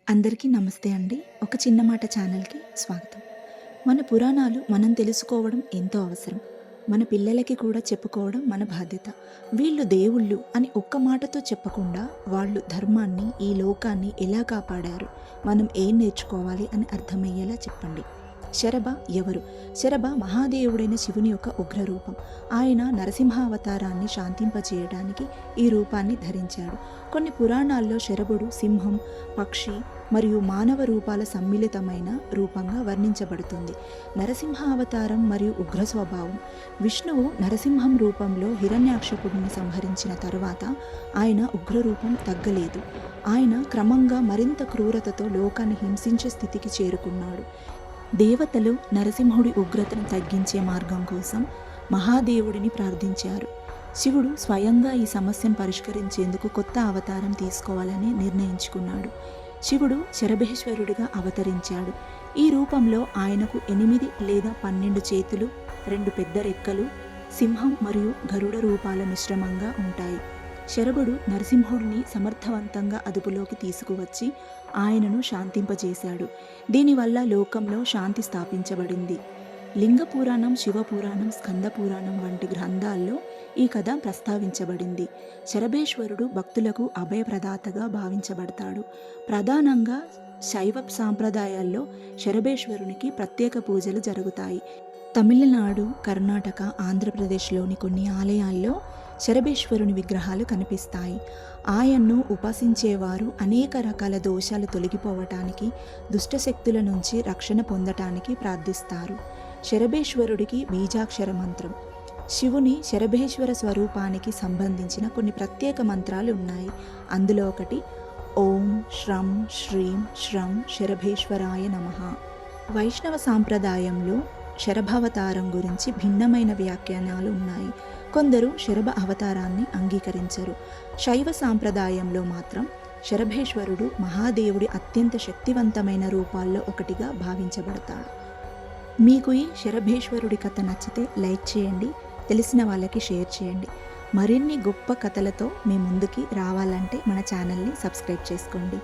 అందరికీ నమస్తే అండి. ఒక చిన్న మాట ఛానల్‌కి స్వాగతం. మన పురాణాలు మనం తెలుసుకోవడం ఎంతో అవసరం. మన పిల్లలకి కూడా చెప్పుకోవడం మన బాధ్యత. వీళ్ళు దేవుళ్ళు అని ఒక్క మాటతో చెప్పకుండా వాళ్ళు ధర్మాన్ని, ఈ లోకాన్ని ఎలా కాపాడారు, మనం ఏం నేర్చుకోవాలి అని అర్థమయ్యేలా చెప్పండి. శరభ ఎవరు? శరభ మహాదేవుడైన శివుని యొక్క ఉగ్రరూపం. ఆయన నరసింహావతారాన్ని శాంతింపజేయడానికి ఈ రూపాన్ని ధరించాడు. కొన్ని పురాణాల్లో శరభుడు సింహం, పక్షి మరియు మానవ రూపాల సమ్మిళితమైన రూపంగా వర్ణించబడుతుంది. నరసింహ అవతారం మరియు ఉగ్ర స్వభావం. విష్ణువు నరసింహం రూపంలో హిరణ్యాక్షకుడిని సంహరించిన తరువాత ఆయన ఉగ్రరూపం తగ్గలేదు. ఆయన క్రమంగా మరింత క్రూరతతో లోకాన్ని హింసించే స్థితికి చేరుకున్నాడు. దేవతలు నరసింహుడి ఉగ్రతను తగ్గించే మార్గం కోసం మహాదేవుడిని ప్రార్థించారు. శివుడు స్వయంగా ఈ సమస్యను పరిష్కరించేందుకు కొత్త అవతారం తీసుకోవాలని నిర్ణయించుకున్నాడు. శివుడు శరభేశ్వరుడిగా అవతరించాడు. ఈ రూపంలో ఆయనకు 8 లేదా 12 చేతులు, 2 పెద్ద రెక్కలు, సింహం మరియు గరుడ రూపాల మిశ్రమంగా ఉంటాయి. శరభుడు నరసింహుడిని సమర్థవంతంగా అదుపులోకి తీసుకువచ్చి ఆయనను శాంతింపజేశాడు. దీనివల్ల లోకంలో శాంతి స్థాపించబడింది. లింగ పురాణం, శివ పురాణం, స్కంద పురాణం వంటి గ్రంథాల్లో ఈ కథ ప్రస్తావించబడింది. శరభేశ్వరుడు భక్తులకు అభయప్రదాతగా భావించబడతాడు. ప్రధానంగా శైవ సాంప్రదాయాల్లో శరభేశ్వరునికి ప్రత్యేక పూజలు జరుగుతాయి. తమిళనాడు, కర్ణాటక, ఆంధ్రప్రదేశ్లోని కొన్ని ఆలయాల్లో శరభేశ్వరుని విగ్రహాలు కనిపిస్తాయి. ఆయన్ను ఉపాసించేవారు అనేక రకాల దోషాలు తొలగిపోవటానికి, దుష్టశక్తుల నుంచి రక్షణ పొందటానికి ప్రార్థిస్తారు. శరభేశ్వరుడికి బీజాక్షర మంత్రం. శివుని శరభేశ్వర స్వరూపానికి సంబంధించిన కొన్ని ప్రత్యేక మంత్రాలు ఉన్నాయి. అందులో ఒకటి ఓం శ్రం శ్రీం శ్రం శరభేశ్వరాయ నమః. వైష్ణవ సాంప్రదాయంలో శరభావతారం గురించి భిన్నమైన వ్యాఖ్యానాలు ఉన్నాయి. కొందరు శరభ అవతారాన్ని అంగీకరించరు. శైవ సాంప్రదాయంలో మాత్రం శరభేశ్వరుడు మహాదేవుడి అత్యంత శక్తివంతమైన రూపాల్లో ఒకటిగా భావించబడతాడు. మీకు ఈ శరభేశ్వరుడి కథ నచ్చితే లైక్ చేయండి, తెలిసిన వాళ్ళకి షేర్ చేయండి. మరిన్ని గొప్ప కథలతో మీ ముందుకి రావాలంటే మన ఛానల్ని సబ్స్క్రైబ్ చేసుకోండి.